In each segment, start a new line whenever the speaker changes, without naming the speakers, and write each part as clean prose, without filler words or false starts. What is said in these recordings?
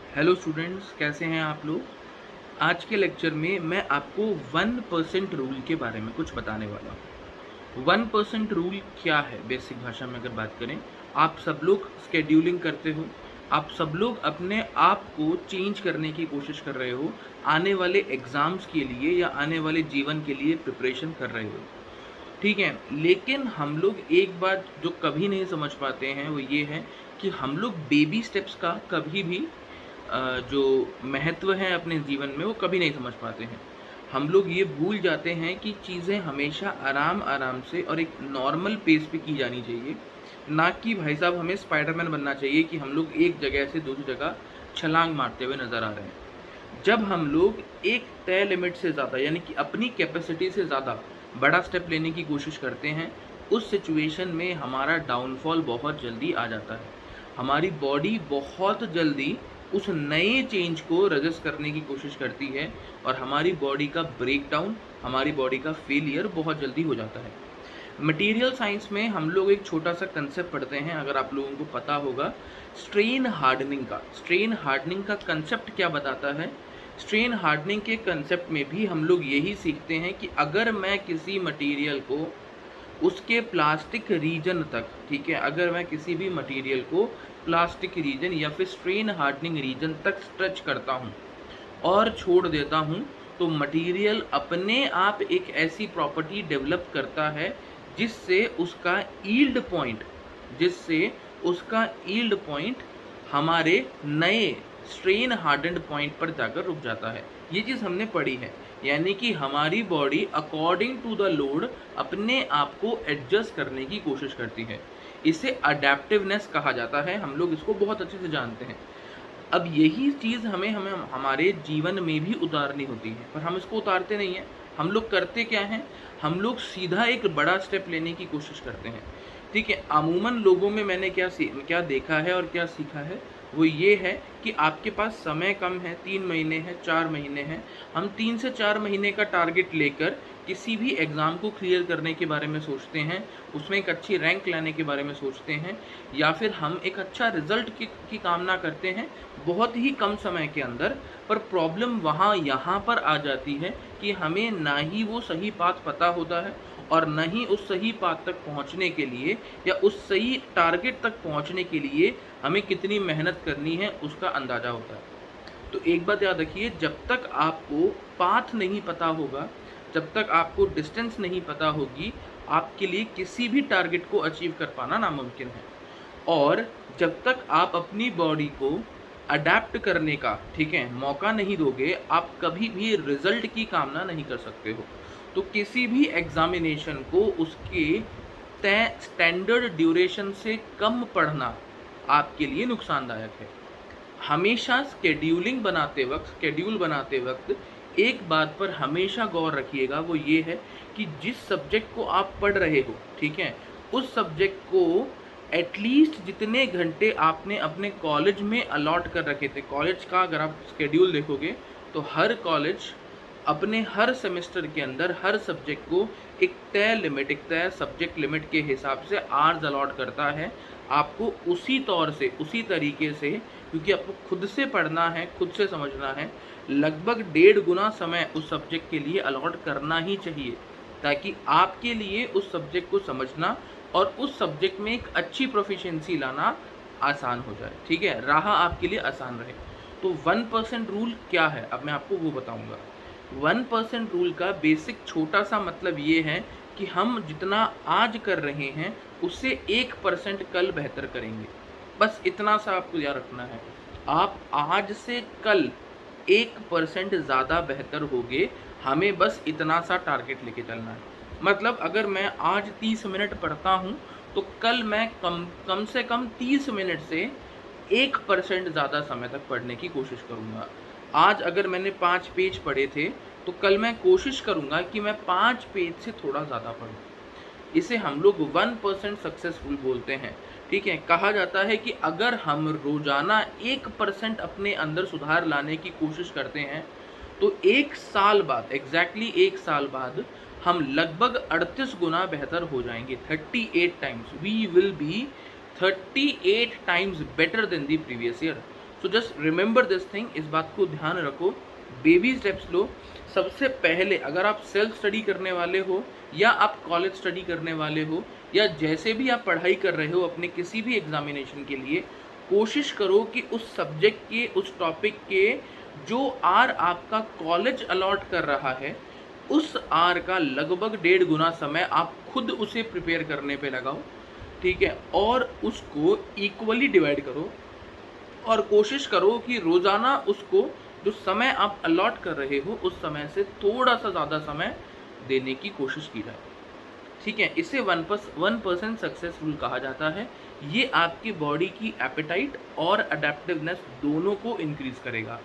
Hello students, कैसे हैं आप लोग। आज के लेक्चर में मैं आपको 1% रूल के बारे में कुछ बताने वाला हूँ। 1% रूल क्या है, बेसिक भाषा में अगर बात करें, आप सब लोग स्केड्यूलिंग करते हो, आप सब लोग अपने आप को चेंज करने की कोशिश कर रहे हो, आने वाले एग्ज़ाम्स के लिए या आने वाले जीवन के लिए प्रिपरेशन कर रहे हो, ठीक है। लेकिन हम लोग एक बात जो कभी नहीं समझ पाते हैं वो ये है कि हम लोग बेबी स्टेप्स का कभी भी जो महत्व है अपने जीवन में वो कभी नहीं समझ पाते हैं। हम लोग ये भूल जाते हैं कि चीज़ें हमेशा आराम-आराम से और एक नॉर्मल पेस पे की जानी चाहिए, ना कि भाई साहब हमें स्पाइडरमैन बनना चाहिए कि हम लोग एक जगह से दूसरी जगह छलांग मारते हुए नज़र आ रहे हैं। जब हम लोग एक तय लिमिट से ज़्यादा यानी कि अपनी कैपेसिटी से ज़्यादा बड़ा स्टेप लेने की कोशिश करते हैं, उस सिचुएशन में हमारा डाउनफॉल बहुत जल्दी आ जाता है। हमारी बॉडी बहुत जल्दी उस नए चेंज को रजिस्ट करने की कोशिश करती है और हमारी बॉडी का ब्रेकडाउन, हमारी बॉडी का फेलियर बहुत जल्दी हो जाता है। मटेरियल साइंस में हम लोग एक छोटा सा कंसेप्ट पढ़ते हैं, अगर आप लोगों को पता होगा, स्ट्रेन हार्डनिंग का। स्ट्रेन हार्डनिंग का कंसेप्ट क्या बताता है? स्ट्रेन हार्डनिंग के कंसेप्ट में भी हम लोग यही सीखते हैं कि अगर मैं किसी मटेरियल को उसके प्लास्टिक रीजन तक, ठीक है, अगर मैं किसी भी मटेरियल को प्लास्टिक रीजन या फिर स्ट्रेन हार्डनिंग रीजन तक स्ट्रेच करता हूँ और छोड़ देता हूँ, तो मटेरियल अपने आप एक ऐसी प्रॉपर्टी डेवलप करता है जिससे उसका यील्ड पॉइंट जिससे उसका यील्ड पॉइंट हमारे नए स्ट्रेन हार्डन्ड पॉइंट पर जाकर रुक जाता है। ये चीज़ हमने पढ़ी है, यानी कि हमारी body according to the load अपने आप को एडजस्ट करने की कोशिश करती है। इसे अडेप्टिवनेस कहा जाता है, हम लोग इसको बहुत अच्छे से जानते हैं। अब यही चीज़ हमें हमें हमारे जीवन में भी उतारनी होती है, पर हम इसको उतारते नहीं हैं। हम लोग करते क्या हैं? हम लोग सीधा एक बड़ा स्टेप लेने की कोशिश करते हैं, ठीक है। अमूमन लोगों में मैंने क्या देखा है और क्या सीखा है, वो ये है कि आपके पास समय कम है, 3 महीने हैं, 4 महीने हैं। हम 3 से 4 महीने का टारगेट लेकर किसी भी एग्ज़ाम को क्लियर करने के बारे में सोचते हैं, उसमें एक अच्छी रैंक लाने के बारे में सोचते हैं, या फिर हम एक अच्छा रिज़ल्ट की कामना करते हैं बहुत ही कम समय के अंदर। पर प्रॉब्लम यहाँ पर आ जाती है कि हमें ना ही वो सही पाथ पता होता है और ना ही उस सही पाथ तक पहुँचने के लिए या उस सही टारगेट तक पहुँचने के लिए हमें कितनी मेहनत करनी है उसका अंदाज़ा होता है। तो एक बात याद रखिए, जब तक आपको पाथ नहीं पता होगा, जब तक आपको डिस्टेंस नहीं पता होगी, आपके लिए किसी भी टारगेट को अचीव कर पाना नामुमकिन है। और जब तक आप अपनी बॉडी को अडैप्ट करने का, ठीक है, मौका नहीं दोगे, आप कभी भी रिजल्ट की कामना नहीं कर सकते हो। तो किसी भी एग्जामिनेशन को उसके तय स्टैंडर्ड ड्यूरेशन से कम पढ़ना आपके लिए नुकसानदायक है। हमेशा स्केड्यूल बनाते वक्त एक बात पर हमेशा गौर रखिएगा, वो ये है कि जिस सब्जेक्ट को आप पढ़ रहे हो, ठीक है, उस सब्जेक्ट को एटलीस्ट जितने घंटे आपने अपने कॉलेज में अलॉट कर रखे थे, कॉलेज का अगर आप स्केड्यूल देखोगे तो हर कॉलेज अपने हर सेमेस्टर के अंदर हर सब्जेक्ट को एक तय सब्जेक्ट लिमिट के हिसाब से आवर्स अलॉट करता है। आपको उसी तौर से, उसी तरीके से, क्योंकि आपको खुद से पढ़ना है, खुद से समझना है, लगभग 1.5 गुना समय उस सब्जेक्ट के लिए अलॉट करना ही चाहिए, ताकि आपके लिए उस सब्जेक्ट को समझना और उस सब्जेक्ट में एक अच्छी प्रोफिशिएंसी लाना आसान हो जाए, ठीक है, राह आपके लिए आसान रहे। तो 1% रूल क्या है, अब मैं आपको वो बताऊंगा। 1% रूल का बेसिक छोटा सा मतलब ये है कि हम जितना आज कर रहे हैं उससे 1% कल बेहतर करेंगे। बस इतना सा आपको याद रखना है। आप आज से कल 1% ज़्यादा बेहतर होगे, हमें बस इतना सा टारगेट लेके चलना है। मतलब अगर मैं आज 30 मिनट पढ़ता हूँ, तो कल मैं कम से कम 30 मिनट से 1% ज़्यादा समय तक पढ़ने की कोशिश करूँगा। आज अगर मैंने 5 पेज पढ़े थे, तो कल मैं कोशिश करूँगा कि मैं 5 पेज से थोड़ा ज़्यादा पढूँ। इसे हम लोग 1% सक्सेसफुल बोलते हैं, ठीक है। कहा जाता है कि अगर हम रोज़ाना 1% अपने अंदर सुधार लाने की कोशिश करते हैं, तो 1 साल बाद, एग्ज़ैक्टली 1 साल बाद, हम लगभग 38 गुना बेहतर हो जाएँगे। 38 times, we will be 38 times better than the previous year. So just remember this thing, इस बात को ध्यान रखो, बेबी स्टेप्स लो। सबसे पहले अगर आप सेल्फ स्टडी करने वाले हो या आप कॉलेज स्टडी करने वाले हो या जैसे भी आप पढ़ाई कर रहे हो अपने किसी भी एग्जामिनेशन के लिए, कोशिश करो कि उस सब्जेक्ट के, उस टॉपिक के जो आर आपका कॉलेज अलॉट कर रहा है, उस आर का लगभग 1.5 गुना समय आप खुद उसे प्रिपेयर करने पे लगाओ, ठीक है, और उसको इक्वली डिवाइड करो और कोशिश करो कि रोज़ाना उसको जो समय आप अलॉट कर रहे हो उस समय से थोड़ा सा ज़्यादा समय देने की कोशिश की जाए, ठीक है। इसे 1% सक्सेस रूल कहा जाता है। ये आपकी बॉडी की एपेटाइट और अडेप्टिवनेस दोनों को इंक्रीज करेगा।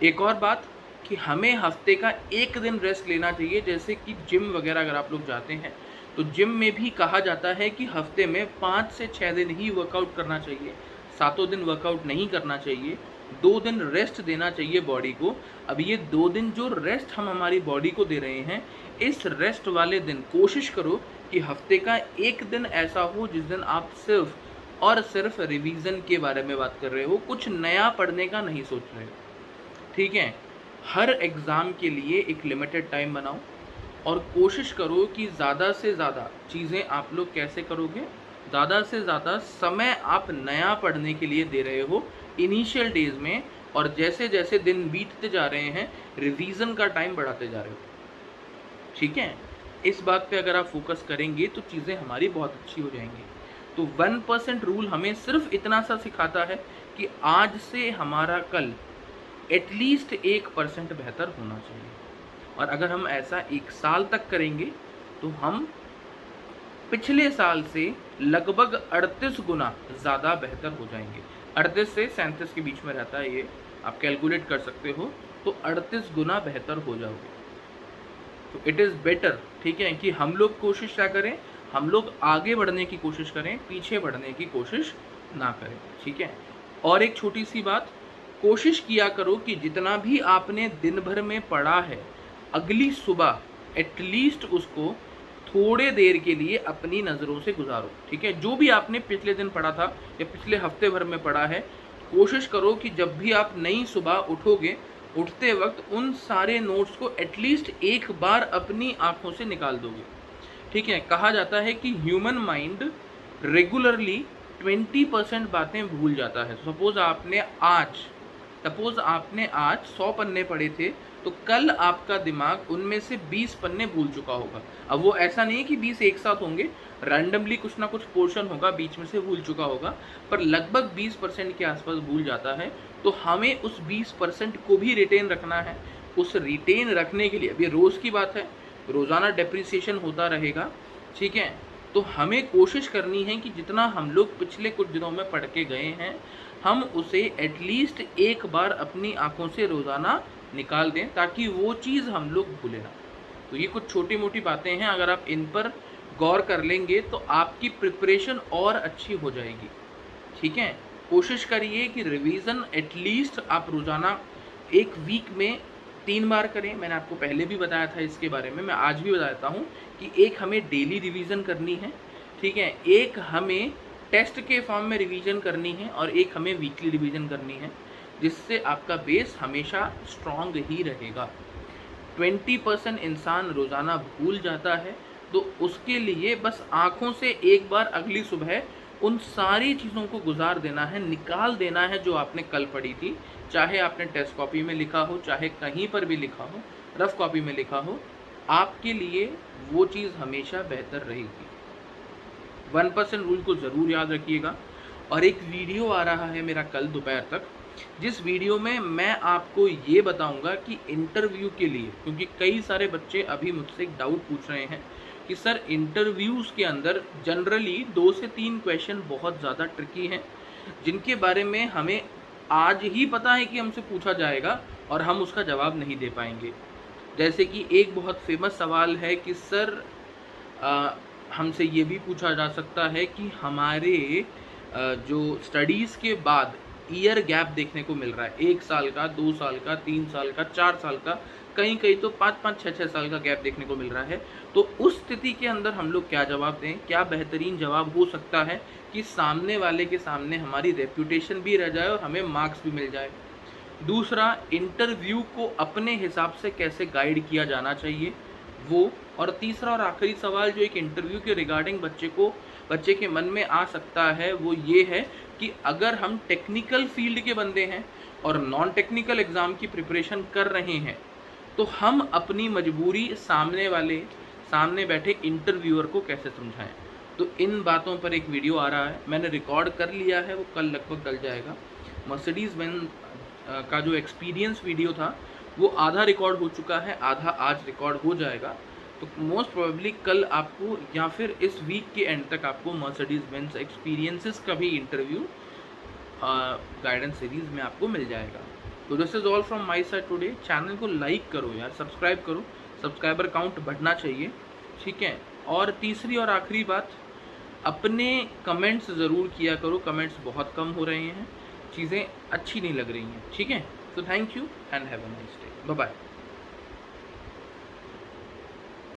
एक और बात कि हमें हफ्ते का एक दिन रेस्ट लेना चाहिए, जैसे कि जिम वगैरह अगर आप लोग जाते हैं तो जिम में भी कहा जाता है कि हफ्ते में 5 से 6 दिन ही वर्कआउट करना चाहिए, 7 दिन वर्कआउट नहीं करना चाहिए, 2 दिन रेस्ट देना चाहिए बॉडी को। अब ये 2 दिन जो रेस्ट हम हमारी बॉडी को दे रहे हैं, इस रेस्ट वाले दिन कोशिश करो कि हफ्ते का एक दिन ऐसा हो जिस दिन आप सिर्फ और सिर्फ रिवीजन के बारे में बात कर रहे हो, कुछ नया पढ़ने का नहीं सोच रहे हो, ठीक है। हर एग्ज़ाम के लिए एक लिमिटेड टाइम बनाओ और कोशिश करो कि ज़्यादा से ज़्यादा चीज़ें आप लोग कैसे करोगे, ज़्यादा से ज़्यादा समय आप नया पढ़ने के लिए दे रहे हो इनिशियल डेज़ में, और जैसे जैसे दिन बीतते जा रहे हैं रिवीजन का टाइम बढ़ाते जा रहे हो, ठीक है। इस बात पे अगर आप फोकस करेंगे तो चीज़ें हमारी बहुत अच्छी हो जाएंगी। तो 1% रूल हमें सिर्फ इतना सा सिखाता है कि आज से हमारा कल एटलीस्ट 1% बेहतर होना चाहिए, और अगर हम ऐसा 1 साल तक करेंगे तो हम पिछले साल से लगभग 38 गुना ज़्यादा बेहतर हो जाएंगे। 38 से 37 के बीच में रहता है ये, आप कैलकुलेट कर सकते हो, तो 38 गुना बेहतर हो जाओगे। तो इट इज़ बेटर, ठीक है, कि हम लोग कोशिश क्या करें, हम लोग आगे बढ़ने की कोशिश करें, पीछे बढ़ने की कोशिश ना करें, ठीक है। और एक छोटी सी बात, कोशिश किया करो कि जितना भी आपने दिन भर में पढ़ा है अगली सुबह एटलीस्ट उसको थोड़े देर के लिए अपनी नज़रों से गुजारो, ठीक है। जो भी आपने पिछले दिन पढ़ा था या पिछले हफ्ते भर में पढ़ा है, कोशिश करो कि जब भी आप नई सुबह उठोगे, उठते वक्त उन सारे नोट्स को एटलीस्ट एक बार अपनी आंखों से निकाल दोगे, ठीक है। कहा जाता है कि ह्यूमन माइंड रेगुलरली 20% बातें भूल जाता है। सपोज आपने आज 100 पन्ने पढ़े थे, तो कल आपका दिमाग उनमें से 20 पन्ने भूल चुका होगा। अब वो ऐसा नहीं है कि 20 एक साथ होंगे, रैंडमली कुछ ना कुछ पोर्शन होगा बीच में से भूल चुका होगा, पर लगभग 20% के आसपास भूल जाता है। तो हमें उस 20% को भी रिटेन रखना है। उस रिटेन रखने के लिए, अब ये रोज़ की बात है, रोज़ाना डेप्रिसिएशन होता रहेगा, ठीक है। तो हमें कोशिश करनी है कि जितना हम लोग पिछले कुछ दिनों में पढ़ के गए हैं, हम उसे एटलीस्ट एक बार अपनी आंखों से रोज़ाना निकाल दें, ताकि वो चीज़ हम लोग भूलें ना। तो ये कुछ छोटी मोटी बातें हैं, अगर आप इन पर गौर कर लेंगे तो आपकी प्रिपरेशन और अच्छी हो जाएगी, ठीक है। कोशिश करिए कि रिवीजन एटलीस्ट आप रोज़ाना एक वीक में 3 बार करें। मैंने आपको पहले भी बताया था इसके बारे में, मैं आज भी बताता हूँ कि एक हमें डेली रिवीजन करनी है, ठीक है, एक हमें टेस्ट के फॉर्म में रिवीजन करनी है और एक हमें वीकली रिवीजन करनी है, जिससे आपका बेस हमेशा स्ट्रॉन्ग ही रहेगा। 20% इंसान रोज़ाना भूल जाता है, तो उसके लिए बस आँखों से एक बार अगली सुबह उन सारी चीज़ों को गुजार देना है, निकाल देना है जो आपने कल पढ़ी थी, चाहे आपने टेस्ट कॉपी में लिखा हो, चाहे कहीं पर भी लिखा हो, रफ कॉपी में लिखा हो, आपके लिए वो चीज़ हमेशा बेहतर रहेगी। 1% रूल को ज़रूर याद रखिएगा। और एक वीडियो आ रहा है मेरा कल दोपहर तक, जिस वीडियो में मैं आपको ये बताऊंगा कि इंटरव्यू के लिए, क्योंकि कई सारे बच्चे अभी मुझसे एक डाउट पूछ रहे हैं कि सर इंटरव्यूज़ के अंदर जनरली 2 से 3 क्वेश्चन बहुत ज़्यादा ट्रिकी हैं, जिनके बारे में हमें आज ही पता है कि हमसे पूछा जाएगा और हम उसका जवाब नहीं दे पाएंगे। जैसे कि एक बहुत फेमस सवाल है कि सर हमसे ये भी पूछा जा सकता है कि हमारे जो स्टडीज़ के बाद ईयर गैप देखने को मिल रहा है, 1 साल का, 2 साल का, 3 साल का, 4 साल का, कहीं तो 5-5, 6-6 साल का गैप देखने को मिल रहा है। तो उस स्थिति के अंदर हम लोग क्या जवाब दें, क्या बेहतरीन जवाब हो सकता है, कि सामने वाले के सामने हमारी रेपुटेशन भी रह जाए और हमें मार्क्स भी मिल जाए। दूसरा, इंटरव्यू को अपने हिसाब से कैसे गाइड किया जाना चाहिए वो। और तीसरा और आखिरी सवाल जो एक इंटरव्यू के रिगार्डिंग बच्चे के मन में आ सकता है वो ये है कि अगर हम टेक्निकल फील्ड के बंदे हैं और नॉन टेक्निकल एग्ज़ाम की प्रिपरेशन कर रहे हैं तो हम अपनी मजबूरी सामने बैठे इंटरव्यूअर को कैसे समझाएं। तो इन बातों पर एक वीडियो आ रहा है, मैंने रिकॉर्ड कर लिया है, वो कल लगभग डल जाएगा। मर्सिडीज़ बेंज का जो एक्सपीरियंस वीडियो था वो आधा रिकॉर्ड हो चुका है, आधा आज रिकॉर्ड हो जाएगा। तो मोस्ट प्रोबेबली कल आपको या फिर इस वीक के एंड तक आपको मर्सिडीज़ बेंज एक्सपीरियंसेस का भी इंटरव्यू गाइडेंस सीरीज़ में आपको मिल जाएगा। तो this is all from my side today. Channel को लाइक करो यार, सब्सक्राइब करो, सब्सक्राइबर काउंट बढ़ना चाहिए, ठीक है। और तीसरी और आखिरी बात, अपने कमेंट्स ज़रूर किया करो, कमेंट्स बहुत कम हो रहे हैं, चीज़ें अच्छी नहीं लग रही हैं, ठीक है। तो thank you and have a nice day, bye bye.